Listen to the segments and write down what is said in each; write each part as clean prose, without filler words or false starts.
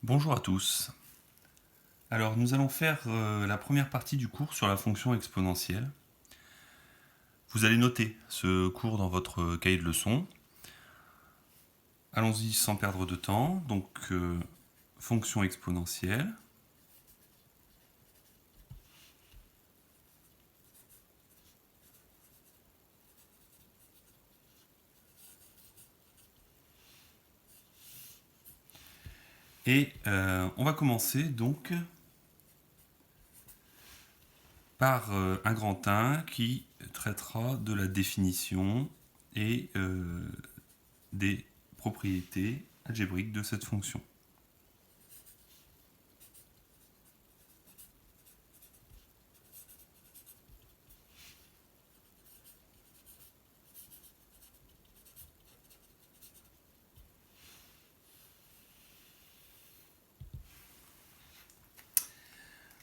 Bonjour à tous. Alors nous allons faire la première partie du cours sur la fonction exponentielle. Vous allez noter ce cours dans votre cahier de leçons. Allons-y sans perdre de temps. Donc fonction exponentielle. Et on va commencer donc par un grand 1 qui traitera de la définition et des propriétés algébriques de cette fonction.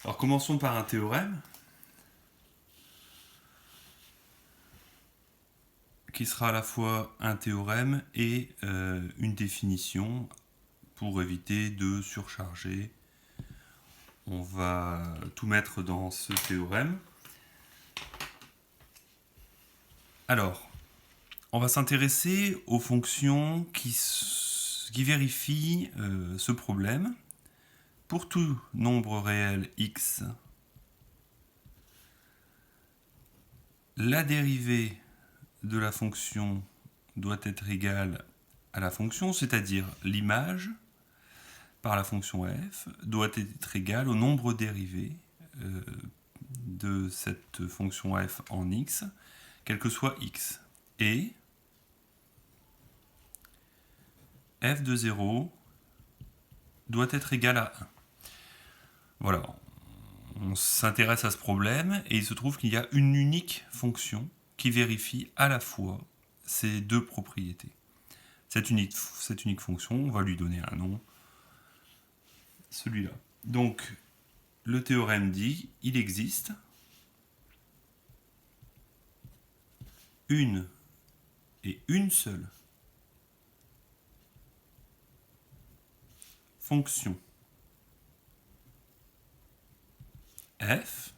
Alors commençons par un théorème qui sera à la fois un théorème et une définition pour éviter de surcharger. On va tout mettre dans ce théorème. Alors, on va s'intéresser aux fonctions qui vérifient ce problème. Pour tout nombre réel x, la dérivée de la fonction doit être égale à la fonction, c'est-à-dire l'image par la fonction f doit être égale au nombre dérivé de cette fonction f en x, quel que soit x. Et f de 0 doit être égal à 1. Voilà, on s'intéresse à ce problème et il se trouve qu'il y a une unique fonction qui vérifie à la fois ces deux propriétés. Cette unique fonction, on va lui donner un nom, celui-là. Donc, le théorème dit, il existe une et une seule fonction f.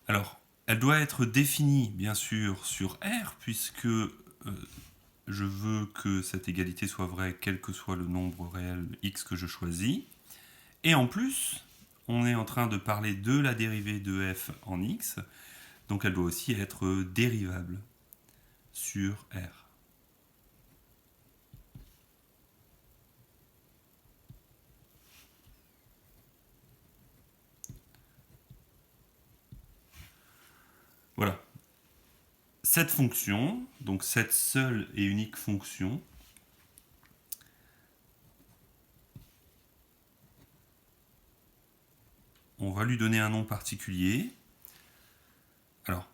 Alors, elle doit être définie, bien sûr, sur R, puisque je veux que cette égalité soit vraie, quel que soit le nombre réel x que je choisis. Et en plus, on est en train de parler de la dérivée de f en x, donc elle doit aussi être dérivable sur R. Voilà. Cette fonction, donc cette seule et unique fonction, on va lui donner un nom particulier. Alors,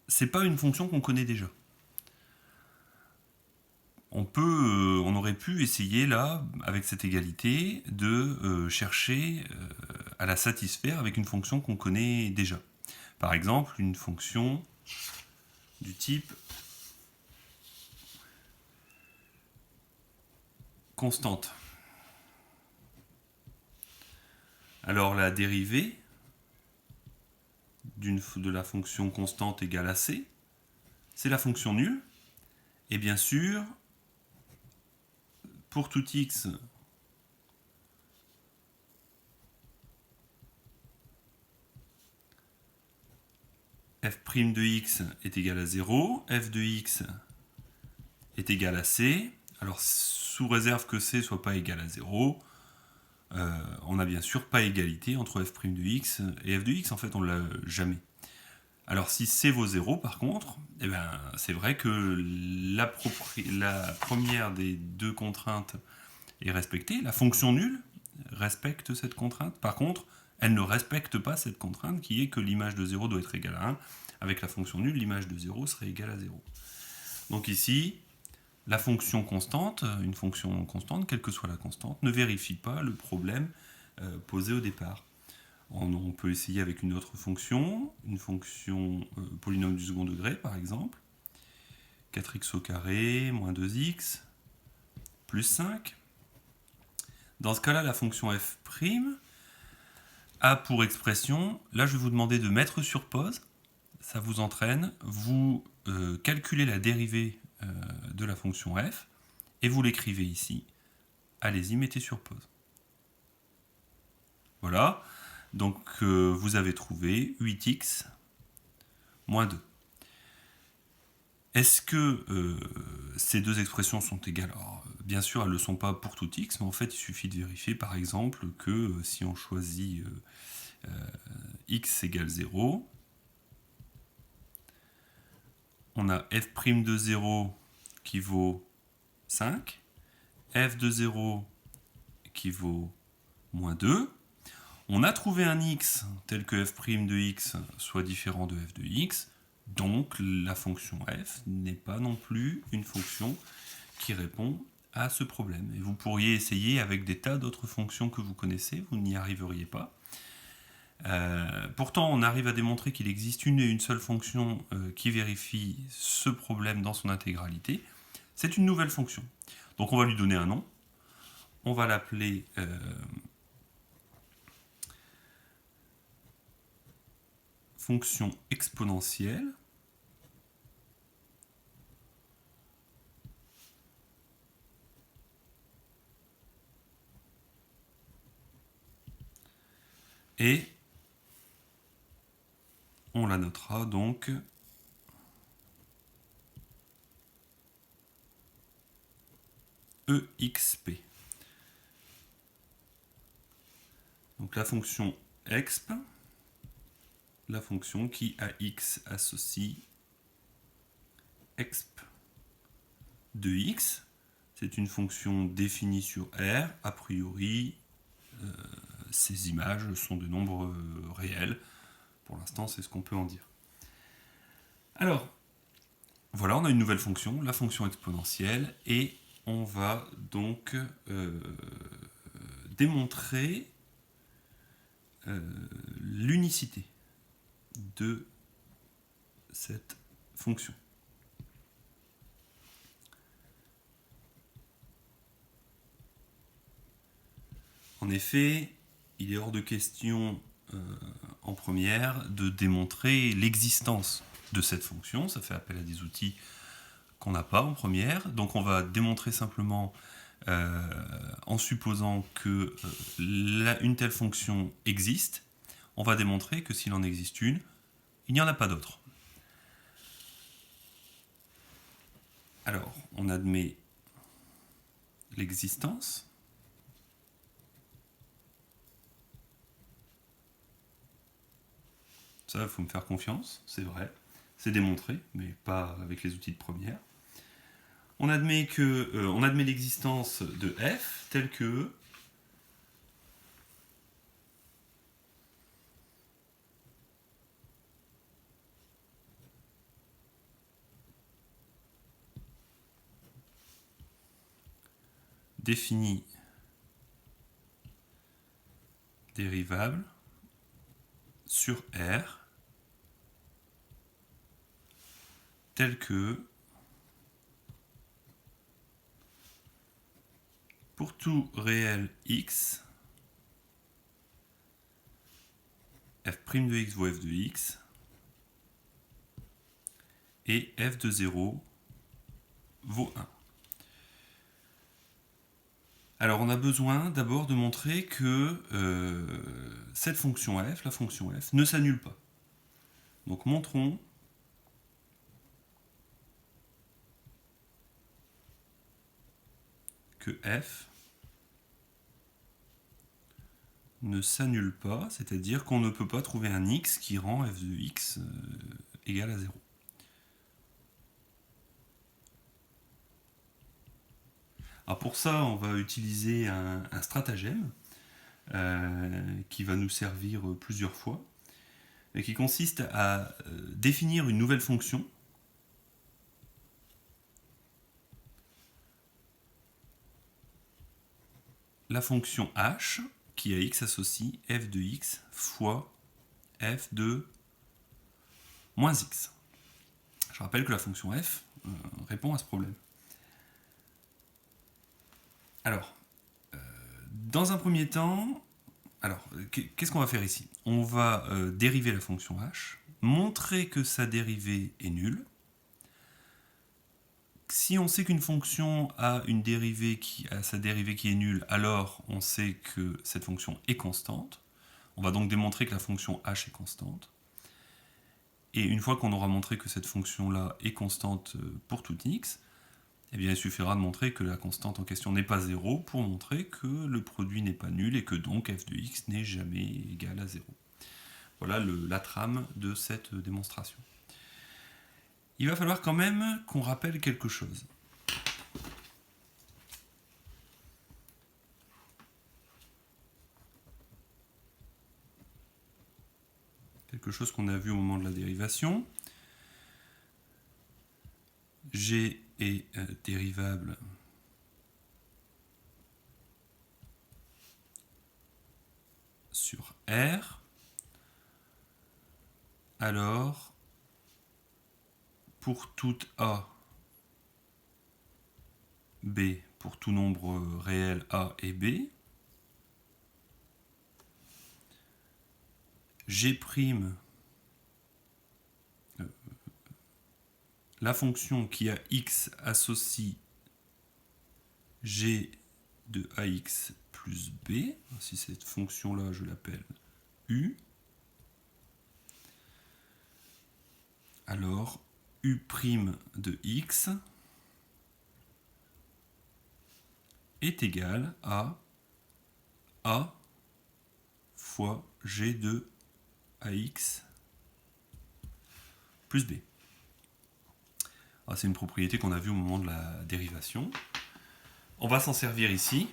c'est pas une fonction qu'on connaît déjà. On aurait pu essayer là, avec cette égalité, de chercher à la satisfaire avec une fonction qu'on connaît déjà. Par exemple, une fonction du type constante. Alors la dérivée de la fonction constante égale à c, c'est la fonction nulle. Et bien sûr, pour tout x, f' de x est égal à 0, f de x est égal à c. Alors sous réserve que c soit pas égal à 0, on n'a bien sûr pas égalité entre f' de x et f de x, en fait on l'a jamais. Alors si c vaut 0 par contre, eh ben, c'est vrai que la première des deux contraintes est respectée, la fonction nulle respecte cette contrainte. Par contre, elle ne respecte pas cette contrainte qui est que l'image de 0 doit être égale à 1. Avec la fonction nulle, l'image de 0 serait égale à 0. Donc ici, la fonction constante, une fonction constante, quelle que soit la constante, ne vérifie pas le problème posé au départ. On peut essayer avec une autre fonction, une fonction polynôme du second degré par exemple, 4x au carré moins 2x plus 5. Dans ce cas-là, la fonction f' a pour expression, là je vais vous demander de mettre sur pause, ça vous entraîne, vous calculez la dérivée de la fonction f, et vous l'écrivez ici. Allez-y, mettez sur pause. Voilà, donc vous avez trouvé 8x moins 2. Est-ce que ces deux expressions sont égales? Alors, bien sûr, elles ne le sont pas pour tout x, mais en fait, il suffit de vérifier, par exemple, que si on choisit x égale 0, on a f' de 0 qui vaut 5, f de 0 qui vaut moins 2. On a trouvé un x tel que f' de x soit différent de f de x, donc la fonction f n'est pas non plus une fonction qui répond à ce problème. Et vous pourriez essayer avec des tas d'autres fonctions que vous connaissez, vous n'y arriveriez pas. Pourtant, on arrive à démontrer qu'il existe une et une seule fonction qui vérifie ce problème dans son intégralité. C'est une nouvelle fonction. Donc on va lui donner un nom. On va l'appeler fonction exponentielle. Et on la notera donc exp. Donc la fonction exp, la fonction qui à x associe exp de x. C'est une fonction définie sur R. A priori, ces images sont de nombres réels. Pour l'instant, c'est ce qu'on peut en dire. Alors, voilà, on a une nouvelle fonction, la fonction exponentielle, et on va donc démontrer l'unicité de cette fonction. En effet, il est hors de question en première de démontrer l'existence de cette fonction. Ça fait appel à des outils qu'on n'a pas en première. Donc on va démontrer simplement en supposant que une telle fonction existe. On va démontrer que s'il en existe une, il n'y en a pas d'autre. Alors, on admet l'existence. Ça, il faut me faire confiance, c'est vrai. C'est démontré, mais pas avec les outils de première. On admet l'existence de f tel que défini dérivable sur R tel que pour tout réel x, f' de x vaut f de x, et f de 0 vaut 1. Alors on a besoin d'abord de montrer que cette fonction f, la fonction f, ne s'annule pas. Donc montrons que f ne s'annule pas, c'est-à-dire qu'on ne peut pas trouver un x qui rend f de x égal à 0. Alors pour ça, on va utiliser un stratagème qui va nous servir plusieurs fois, et qui consiste à définir une nouvelle fonction la fonction h qui à x associe f de x fois f de moins x. Je rappelle que la fonction f répond à ce problème. Alors, Dans un premier temps, alors, qu'est-ce qu'on va faire ici? On va dériver la fonction h, montrer que sa dérivée est nulle. Si on sait qu'une fonction a une dérivée sa dérivée qui est nulle, alors on sait que cette fonction est constante. On va donc démontrer que la fonction h est constante. Et une fois qu'on aura montré que cette fonction-là est constante pour tout x, eh bien, il suffira de montrer que la constante en question n'est pas 0 pour montrer que le produit n'est pas nul et que donc f de x n'est jamais égal à 0. Voilà la trame de cette démonstration. Il va falloir quand même qu'on rappelle quelque chose. Quelque chose qu'on a vu au moment de la dérivation. G est dérivable sur R. Alors, pour toute A, B, pour tout nombre réel A et B, G', la fonction qui a x associe G de AX plus B, si cette fonction-là, je l'appelle U, alors U' de X est égal à A fois G de AX plus B. C'est une propriété qu'on a vue au moment de la dérivation. On va s'en servir ici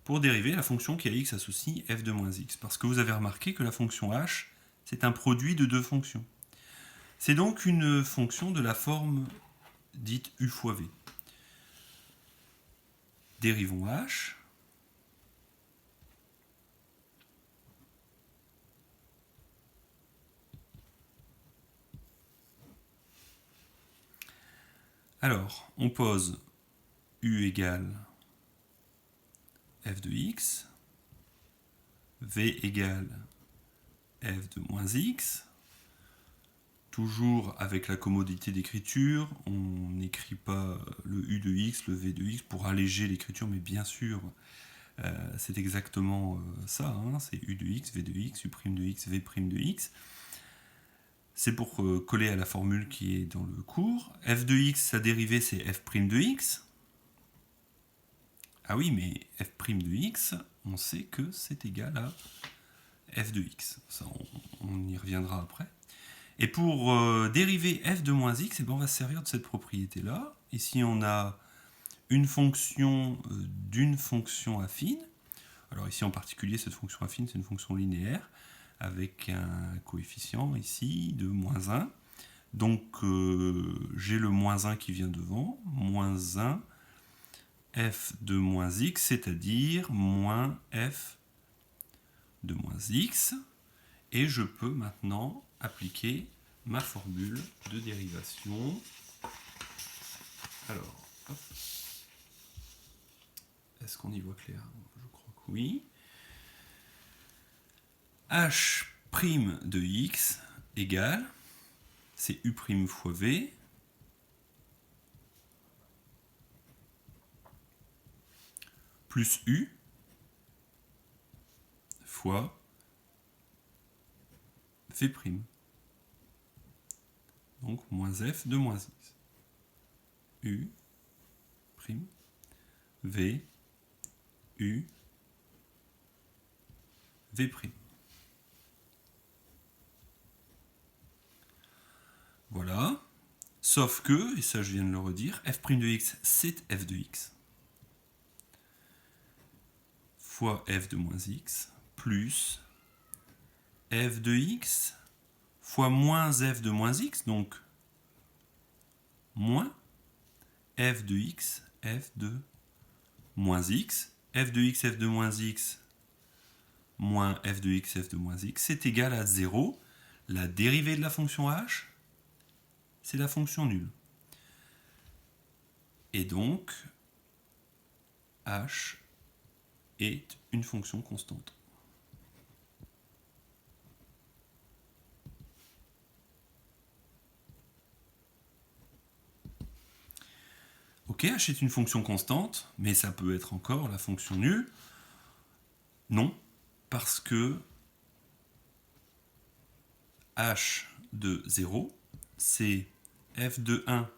pour dériver la fonction qui a x associe f de moins x. Parce que vous avez remarqué que la fonction h, c'est un produit de deux fonctions. C'est donc une fonction de la forme dite u fois v. Dérivons h. Alors, on pose u égale f de x, v égale f de moins x. Toujours avec la commodité d'écriture, on n'écrit pas le u de x, le v de x pour alléger l'écriture, mais bien sûr, c'est exactement ça, hein, c'est u de x, v de x, u' de x, v' de x. C'est pour coller à la formule qui est dans le cours. F de x, sa dérivée, c'est f' de x. Ah oui, mais f' de x, on sait que c'est égal à f de x. Ça, on y reviendra après. Et pour dériver f de moins x, on va se servir de cette propriété-là. Ici, on a une fonction d'une fonction affine. Alors ici, en particulier, cette fonction affine, c'est une fonction linéaire avec un coefficient ici de moins 1. Donc, j'ai le moins 1 qui vient devant, moins 1 f de moins x, c'est-à-dire moins f de moins x. Et je peux maintenant appliquer ma formule de dérivation. Alors, hop. Est-ce qu'on y voit clair? Je crois que oui. H' de x égale, c'est u' fois v, plus u fois v'. Donc moins f de moins x. U', v, u, v'. Voilà. Sauf que, et ça je viens de le redire, f' de x, c'est f de x, fois f de moins x, plus f de x, fois moins f de moins x, donc moins f de x, f de moins x, f de x, f de moins x, moins f de x, f de moins x, c'est égal à 0. La dérivée de la fonction h, c'est la fonction nulle. Et donc, h est une fonction constante. Ok, h est une fonction constante, mais ça peut être encore la fonction nulle. Non, parce que h de 0, c'est f de 1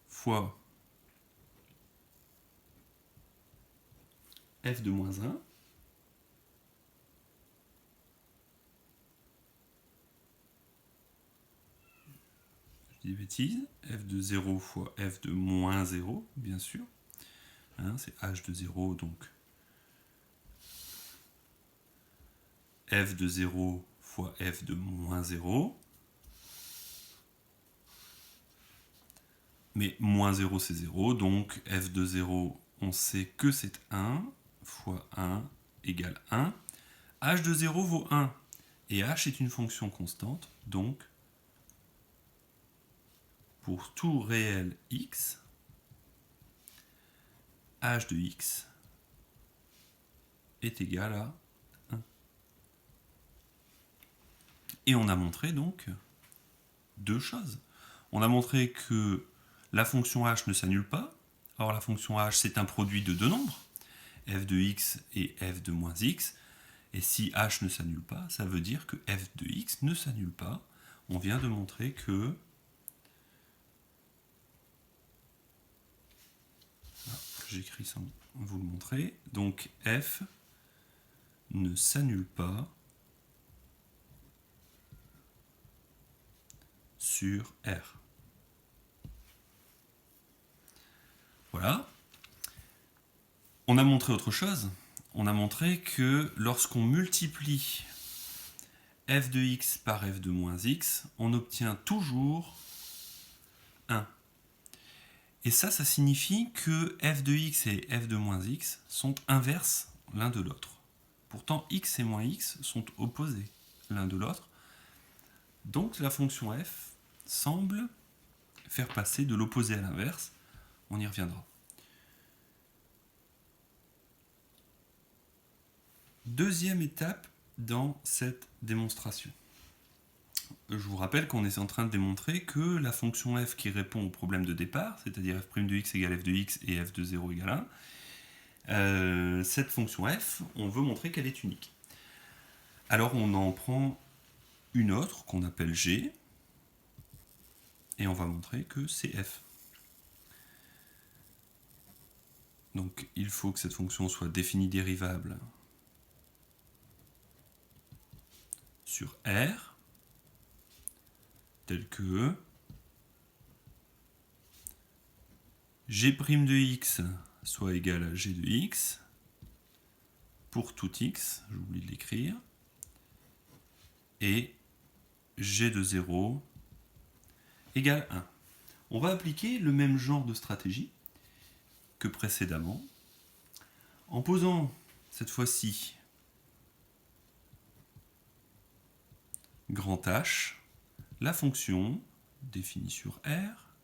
fois f de moins 1 je dis des bêtises, f de 0 fois f de moins 0, bien sûr. Hein, c'est h de 0, donc f de 0 fois f de moins 0. Mais moins 0, c'est 0, donc f de 0, on sait que c'est 1, fois 1 égale 1. h de 0 vaut 1, et h est une fonction constante, donc pour tout réel x, h de x est égal à 1. Et on a montré donc deux choses. On a montré que la fonction h ne s'annule pas. Or, la fonction h, c'est un produit de deux nombres, f de x et f de moins x. Et si h ne s'annule pas, ça veut dire que f de x ne s'annule pas. On vient de montrer que j'écris sans vous le montrer. Donc f ne s'annule pas sur R. Voilà. On a montré autre chose. On a montré que lorsqu'on multiplie f de x par f de moins x, on obtient toujours 1. Et ça signifie que f de x et f de moins x sont inverses l'un de l'autre. Pourtant, x et moins x sont opposés l'un de l'autre. Donc la fonction f semble faire passer de l'opposé à l'inverse. On y reviendra. Deuxième étape dans cette démonstration. Je vous rappelle qu'on est en train de démontrer que la fonction f qui répond au problème de départ, c'est-à-dire f' de x égale f de x et f de 0 égale 1, cette fonction f, on veut montrer qu'elle est unique. Alors on en prend une autre qu'on appelle g, et on va montrer que c'est f. Donc il faut que cette fonction soit définie dérivable sur R, tel que g' de x soit égal à g de x pour tout x, j'oublie de l'écrire, et g de 0 égale 1. On va appliquer le même genre de stratégie que précédemment, en posant cette fois-ci grand H, la fonction définie sur R,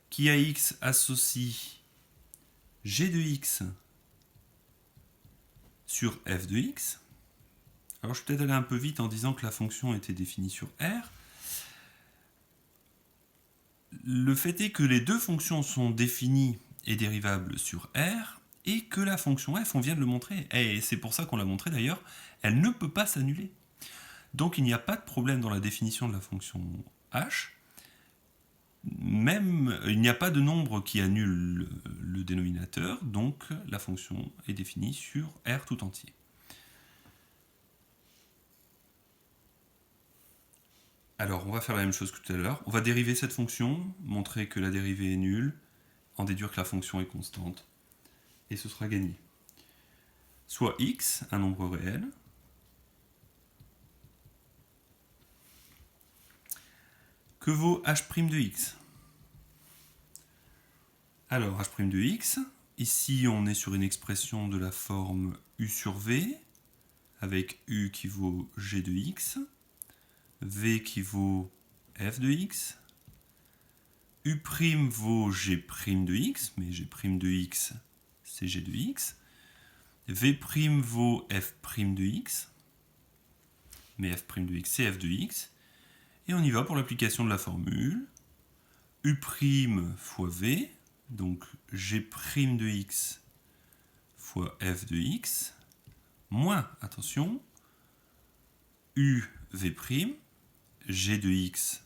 qui à x associe g de x sur f de x. Alors je vais peut-être aller un peu vite en disant que la fonction était définie sur R. Le fait est que les deux fonctions sont définies et dérivables sur R, et que la fonction f, on vient de le montrer, et c'est pour ça qu'on l'a montré d'ailleurs, elle ne peut pas s'annuler. Donc il n'y a pas de problème dans la définition de la fonction h, même il n'y a pas de nombre qui annule le dénominateur, donc la fonction est définie sur R tout entier. Alors on va faire la même chose que tout à l'heure, on va dériver cette fonction, montrer que la dérivée est nulle, en déduire que la fonction est constante, et ce sera gagné. Soit x, un nombre réel, que vaut h' de x? Alors h' de x, ici on est sur une expression de la forme u sur v, avec u qui vaut g de x, v qui vaut f de x, U' vaut G' de x, mais G' de x, c'est G de x. V' vaut F' de x, mais F' de x, c'est F de x. Et on y va pour l'application de la formule. U' fois V, donc G' de x fois F de x, moins, attention, UV', G de x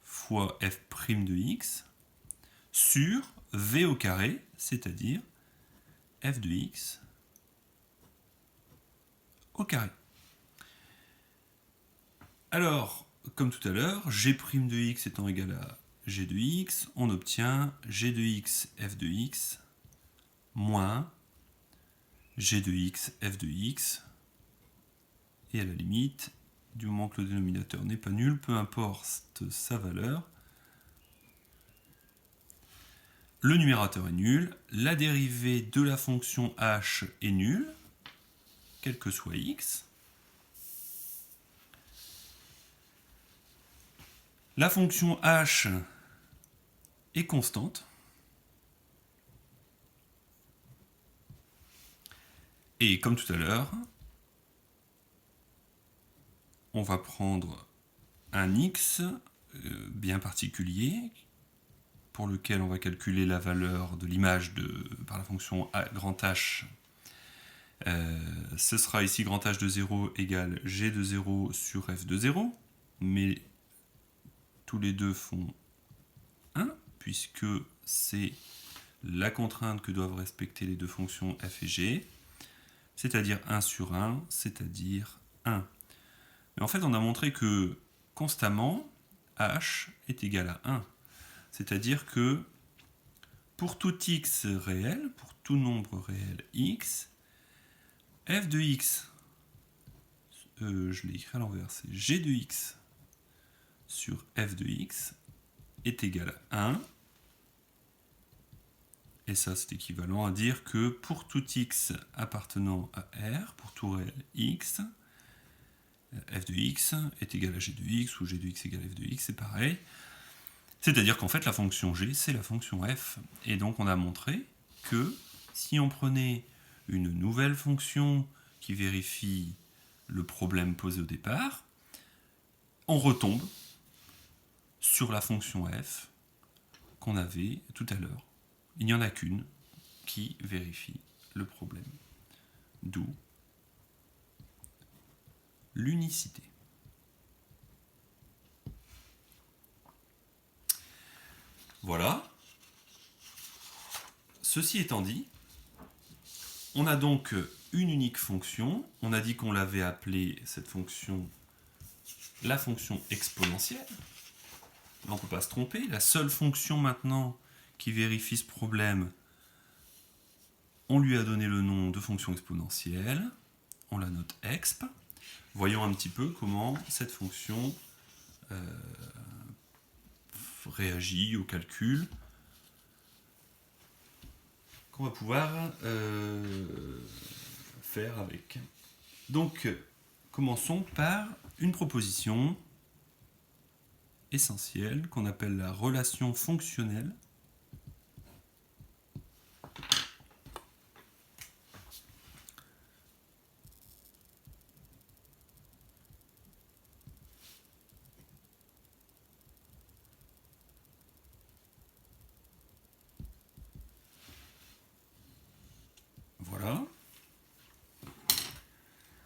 fois F' de x, sur V au carré, c'est-à-dire F de x au carré. Alors, comme tout à l'heure, G' de x étant égal à G de x, on obtient G de x F de x moins G de x F de x, et à la limite, du moment que le dénominateur n'est pas nul, peu importe sa valeur, le numérateur est nul, la dérivée de la fonction h est nulle, quel que soit x. La fonction h est constante. Et comme tout à l'heure, on va prendre un x bien particulier pour lequel on va calculer la valeur de l'image par la fonction grand H. Ce sera ici grand H de 0 égale G de 0 sur F de 0, mais tous les deux font 1, puisque c'est la contrainte que doivent respecter les deux fonctions f et g, c'est-à-dire 1 sur 1, c'est-à-dire 1. Mais en fait, on a montré que constamment, h est égal à 1. C'est-à-dire que pour tout x réel, pour tout nombre réel x, f de x, je l'ai écrit à l'envers, c'est g de x sur f de x est égal à 1. Et ça, c'est équivalent à dire que pour tout x appartenant à R, pour tout réel x, f de x est égal à g de x, ou g de x égale f de x, c'est pareil. C'est-à-dire qu'en fait, la fonction g, c'est la fonction f. Et donc, on a montré que si on prenait une nouvelle fonction qui vérifie le problème posé au départ, on retombe sur la fonction f qu'on avait tout à l'heure. Il n'y en a qu'une qui vérifie le problème. D'où l'unicité. Voilà. Ceci étant dit, on a donc une unique fonction. On a dit qu'on l'avait appelée, cette fonction, la fonction exponentielle. Là, on ne peut pas se tromper. La seule fonction maintenant qui vérifie ce problème, on lui a donné le nom de fonction exponentielle. On la note exp. Voyons un petit peu comment cette fonction réagit au calcul qu'on va pouvoir faire avec. Donc, commençons par une proposition essentielle qu'on appelle la relation fonctionnelle. Voilà.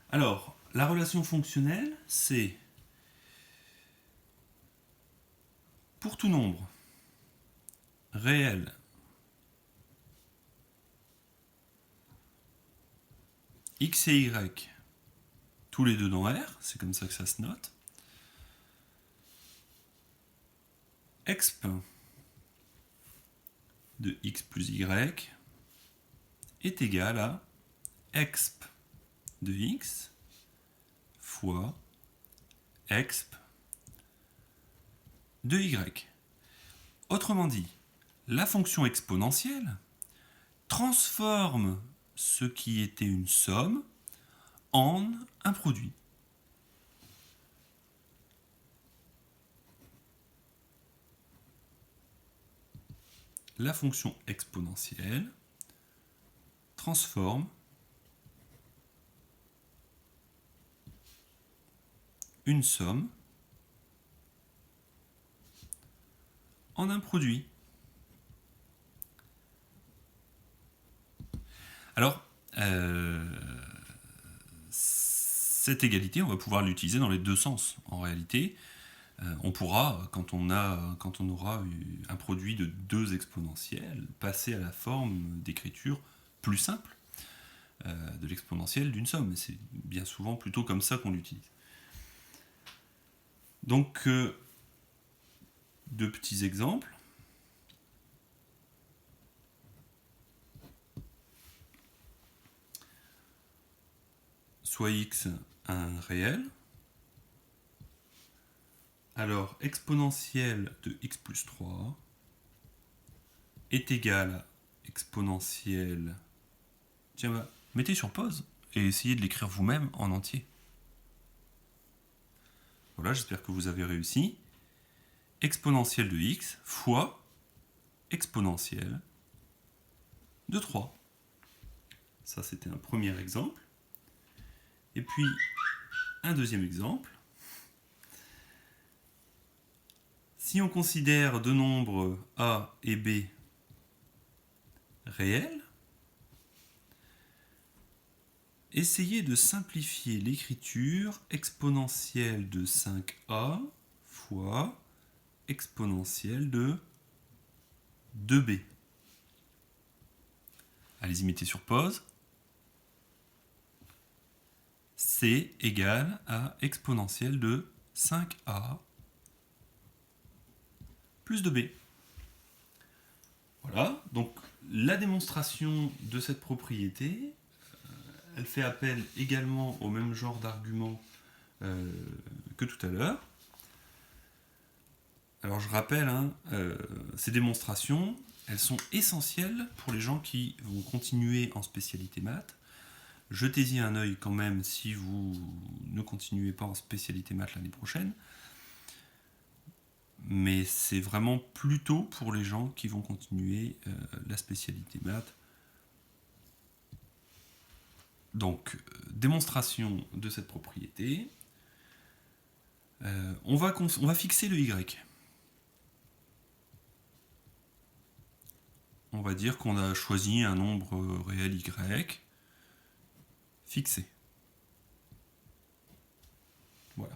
Alors, la relation fonctionnelle, c'est pour tout nombre réel x et y, tous les deux dans R, c'est comme ça que ça se note, exp de x plus y est égal à exp de x fois exp de y. Autrement dit, la fonction exponentielle transforme ce qui était une somme en un produit. la fonction exponentielle transforme une somme en un produit. Alors, cette égalité, on va pouvoir l'utiliser dans les deux sens. En réalité, on pourra, quand on aura un produit de deux exponentielles, passer à la forme d'écriture plus simple de l'exponentielle d'une somme. C'est bien souvent plutôt comme ça qu'on l'utilise. Donc, deux petits exemples. Soit x un réel, alors exponentielle de x plus 3 est égale à exponentielle... Tiens, bah, mettez sur pause et essayez de l'écrire vous-même en entier. Voilà, j'espère que vous avez réussi. Exponentielle de x fois exponentielle de 3. Ça, c'était un premier exemple. Et puis, un deuxième exemple. Si on considère deux nombres a et b réels, essayez de simplifier l'écriture exponentielle de 5a fois exponentielle de 2b. Allez-y, mettez sur pause. C égale à exponentielle de 5a plus 2b. Voilà, donc la démonstration de cette propriété, elle fait appel également au même genre d'argument que tout à l'heure. Alors je rappelle, ces démonstrations, elles sont essentielles pour les gens qui vont continuer en spécialité maths. Jetez-y un œil quand même si vous ne continuez pas en spécialité maths l'année prochaine. Mais c'est vraiment plutôt pour les gens qui vont continuer la spécialité maths. Donc, démonstration de cette propriété. On va fixer le y. On va dire qu'on a choisi un nombre réel y fixé. Voilà.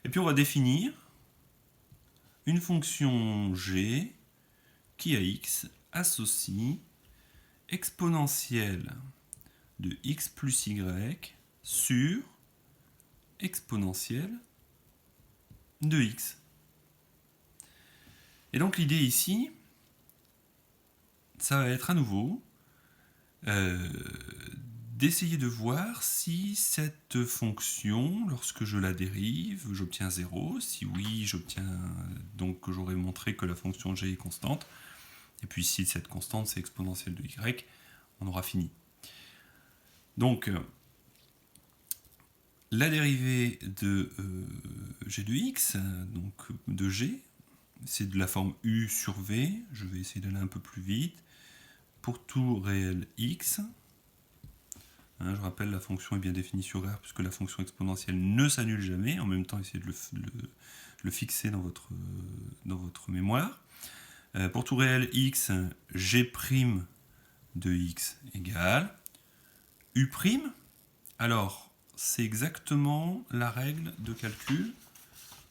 Et puis on va définir une fonction g qui à x associe exponentielle de x plus y sur exponentielle de x. Et donc l'idée ici, ça va être à nouveau d'essayer de voir si cette fonction, lorsque je la dérive, j'obtiens 0. Si oui, j'obtiens donc que j'aurais montré que la fonction g est constante. Et puis si cette constante c'est exponentielle de y, on aura fini. Donc la dérivée de g de x, donc de g, c'est de la forme u sur v. Je vais essayer d'aller un peu plus vite. Pour tout réel x, je rappelle, la fonction est bien définie sur R, puisque la fonction exponentielle ne s'annule jamais. En même temps, essayez de le fixer dans votre mémoire. Pour tout réel x, g' de x égale u'. Alors, c'est exactement la règle de calcul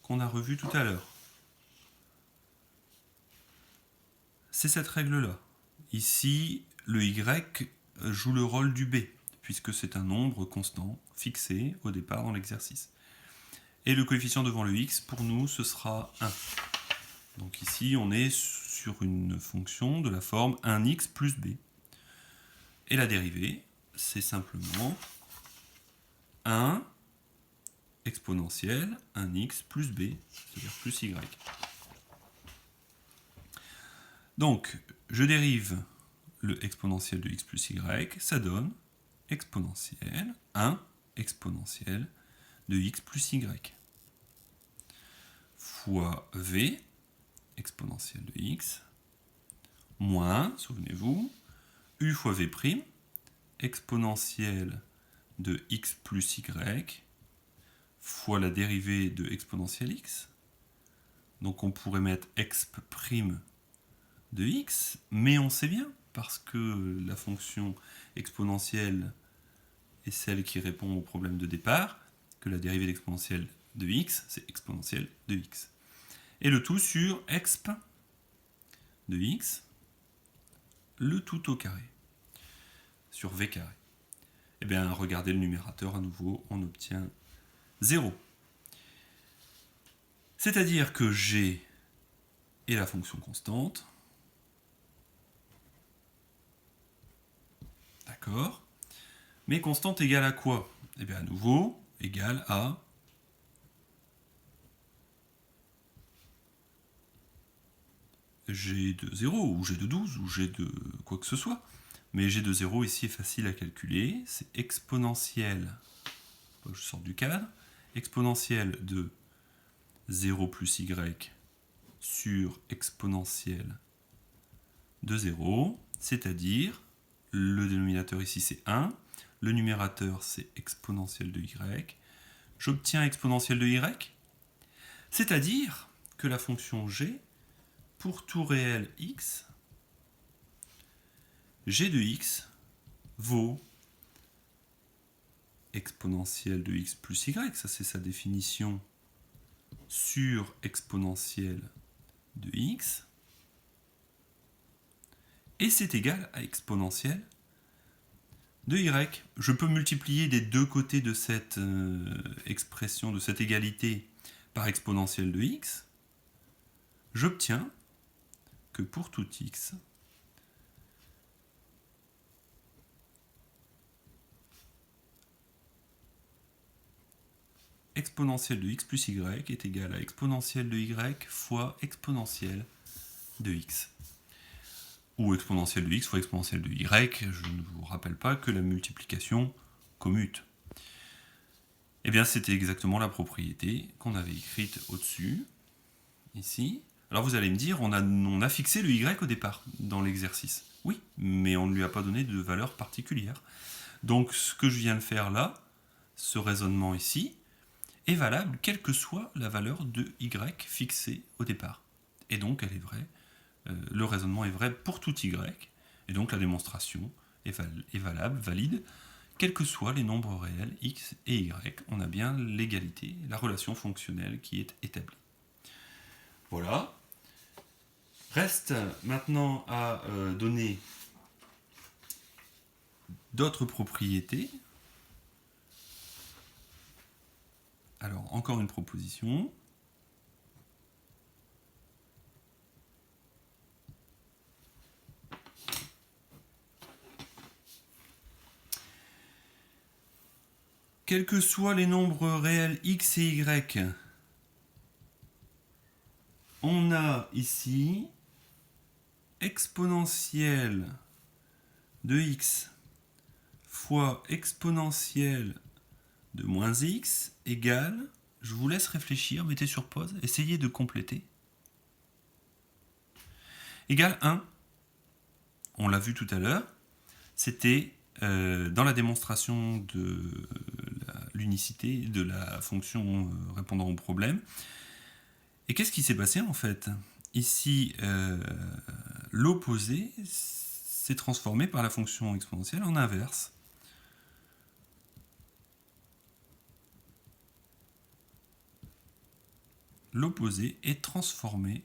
qu'on a revue tout à l'heure. C'est cette règle-là. Ici, le y joue le rôle du b, puisque c'est un nombre constant fixé au départ dans l'exercice. Et le coefficient devant le x, pour nous, ce sera 1. Donc ici, on est sur une fonction de la forme 1x plus b. Et la dérivée, c'est simplement 1 exponentielle 1x plus b, c'est-à-dire plus y. Donc, je dérive le exponentiel de x plus y, ça donne exponentielle 1 exponentielle de x plus y fois v exponentielle de x moins, souvenez-vous, u fois v', exponentielle de x plus y, fois la dérivée de exponentielle x. Donc on pourrait mettre exp' de x, mais on sait bien, parce que la fonction exponentielle est celle qui répond au problème de départ, que la dérivée d'exponentielle de x, c'est exponentielle de x. Et le tout sur exp de x, le tout au carré, sur v carré. Eh bien, regardez le numérateur à nouveau, on obtient 0. C'est-à-dire que g est la fonction constante. D'accord. Mais constante égale à quoi? Eh bien, à nouveau, égale à g de 0, ou g de 12, ou g de quoi que ce soit. Mais g de 0 ici est facile à calculer. C'est exponentielle, je sors du cadre, exponentielle de 0 plus y sur exponentielle de 0, c'est-à-dire le dénominateur ici c'est 1, le numérateur c'est exponentielle de y, j'obtiens exponentielle de y, c'est-à-dire que la fonction g, pour tout réel x, g de x vaut exponentielle de x plus y, ça c'est sa définition, sur exponentielle de x, et c'est égal à exponentielle de y. Je peux multiplier des deux côtés de cette expression, de cette égalité, par exponentielle de x. J'obtiens que pour tout x, exponentielle de x plus y est égale à exponentielle de y fois exponentielle de x. Ou exponentielle de x fois exponentielle de y, je ne vous rappelle pas que la multiplication commute. Eh bien, c'était exactement la propriété qu'on avait écrite au-dessus, ici. Alors vous allez me dire, on a fixé le y au départ, dans l'exercice. Oui, mais on ne lui a pas donné de valeur particulière. Donc ce que je viens de faire là, ce raisonnement ici, est valable quelle que soit la valeur de y fixée au départ. Et donc elle est vraie, le raisonnement est vrai pour tout y, et donc la démonstration est valable, valide, quels que soient les nombres réels x et y. On a bien l'égalité, la relation fonctionnelle qui est établie. Voilà. Reste maintenant à donner d'autres propriétés. Alors, encore une proposition. Quels que soient les nombres réels x et y, on a ici exponentielle de x fois exponentielle de moins x égale, je vous laisse réfléchir, mettez sur pause, essayez de compléter, égale 1. On l'a vu tout à l'heure, c'était dans la démonstration de l'unicité de la fonction répondant au problème. Et qu'est-ce qui s'est passé en fait? Ici, l'opposé s'est transformé par la fonction exponentielle en inverse. L'opposé est transformé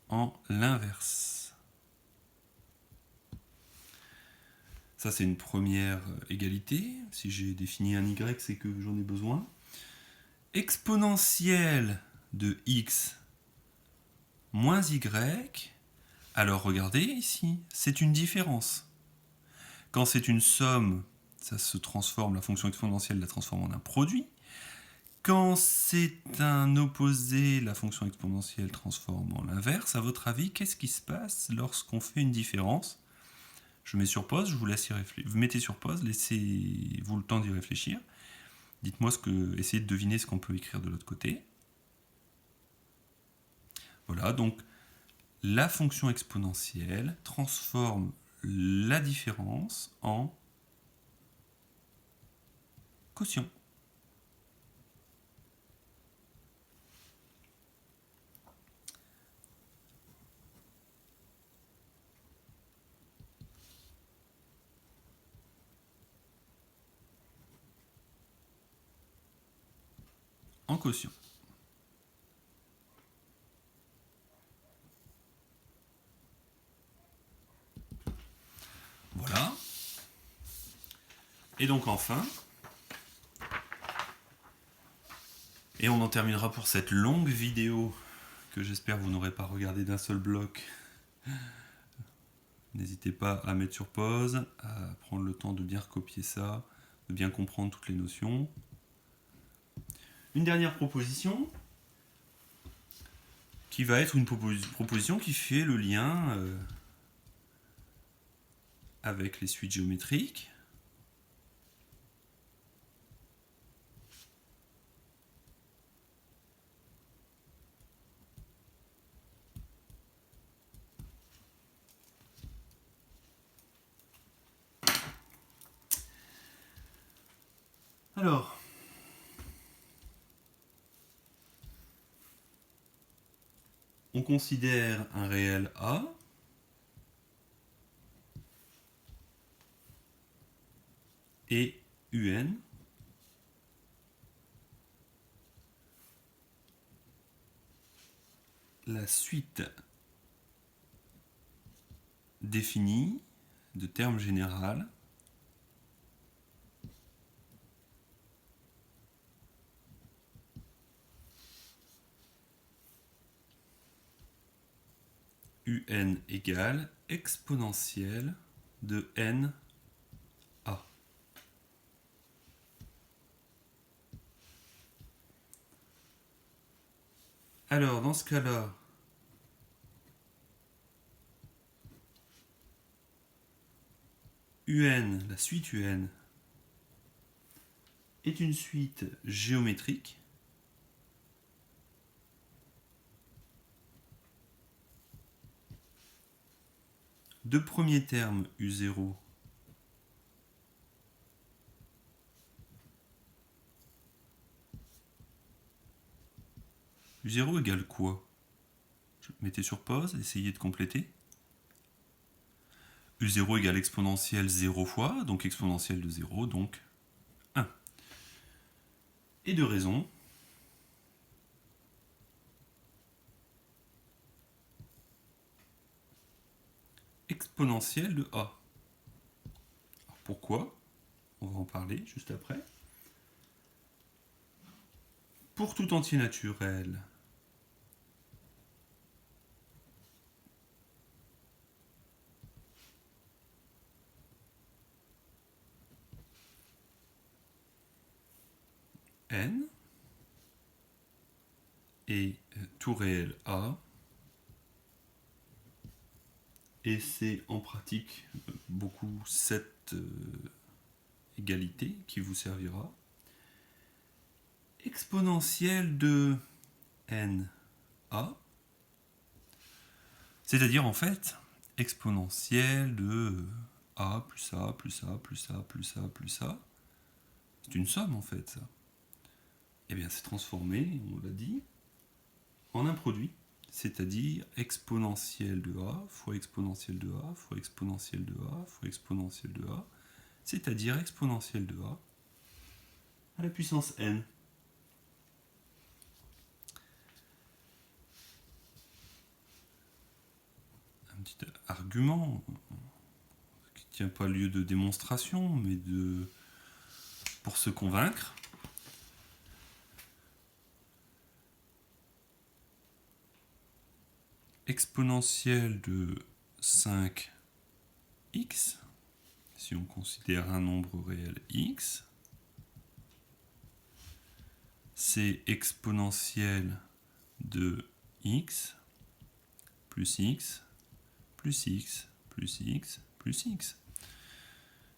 en l'inverse. Ça, c'est une première égalité. Si j'ai défini un y, c'est que j'en ai besoin. Exponentielle de x moins y. Alors, regardez ici, c'est une différence. Quand c'est une somme, ça se transforme, la fonction exponentielle la transforme en un produit. Quand c'est un opposé, la fonction exponentielle transforme en l'inverse. À votre avis, qu'est-ce qui se passe lorsqu'on fait une différence? Je mets sur pause, je vous laisse y réfléchir. Vous mettez sur pause, laissez-vous le temps d'y réfléchir. Dites-moi essayez de deviner ce qu'on peut écrire de l'autre côté. Voilà, donc la fonction exponentielle transforme la différence en quotient. En quotient. Voilà. Et donc enfin, et on en terminera pour cette longue vidéo que j'espère vous n'aurez pas regardé d'un seul bloc. N'hésitez pas à mettre sur pause, à prendre le temps de bien recopier ça, de bien comprendre toutes les notions. Une dernière proposition, qui va être une proposition qui fait le lien avec les suites géométriques. Alors, on considère un réel A et UN la suite définie de termes généraux UN égale exponentielle de n A. Alors, dans ce cas-là, UN, la suite UN, est une suite géométrique de premier terme U0 U0 égale quoi? Mettez sur pause, essayez de compléter. U0 égale exponentielle 0 fois, donc exponentielle de 0, donc 1. Et de raison, exponentielle de A. Alors pourquoi? On va en parler juste après. Pour tout entier naturel, n et tout réel A, et c'est en pratique beaucoup cette égalité qui vous servira. Exponentielle de n A, c'est-à-dire en fait exponentielle de A plus A plus A plus A plus A plus A. C'est une somme en fait ça. Et bien c'est transformé, on l'a dit, en un produit, c'est-à-dire exponentielle de A fois exponentielle de A fois exponentielle de A fois exponentielle de A, c'est-à-dire exponentielle de A à la puissance n. Un petit argument qui ne tient pas lieu de démonstration, mais pour se convaincre. Exponentielle de 5x, si on considère un nombre réel x, c'est exponentielle de x plus x plus x plus x plus x.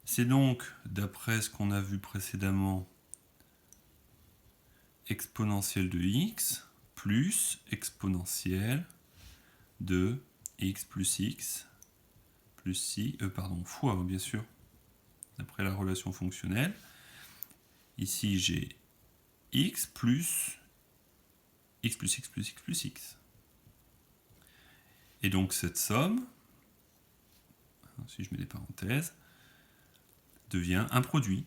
C'est donc, d'après ce qu'on a vu précédemment, exponentielle de x plus exponentielle de x plus x plus si, fois, bien sûr, d'après la relation fonctionnelle. Ici, j'ai x plus x plus x plus x plus x. Et donc cette somme, si je mets des parenthèses, devient un produit.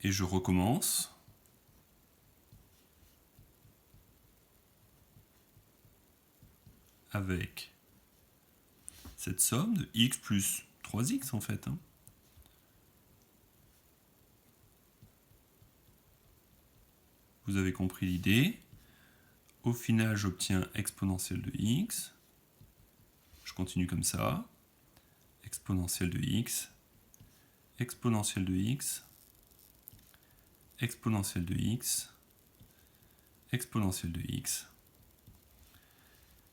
Et je recommence. Avec cette somme de x plus 3x en fait. Vous avez compris l'idée. Au final, j'obtiens exponentielle de x. Je continue comme ça. Exponentielle de x. Exponentielle de x. Exponentielle de x. Exponentielle de x.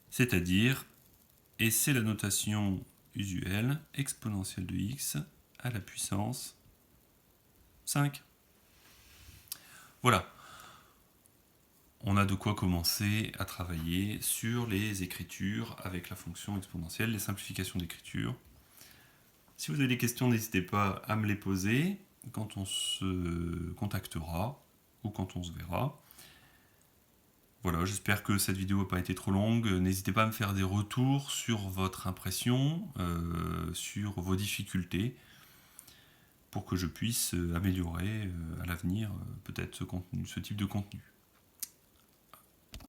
C'est-à-dire, et c'est la notation usuelle, exponentielle de x à la puissance 5. Voilà. On a de quoi commencer à travailler sur les écritures avec la fonction exponentielle, les simplifications d'écriture. Si vous avez des questions, n'hésitez pas à me les poser quand on se contactera ou quand on se verra. Voilà, j'espère que cette vidéo n'a pas été trop longue. N'hésitez pas à me faire des retours sur votre impression, sur vos difficultés, pour que je puisse améliorer à l'avenir peut-être ce type de contenu.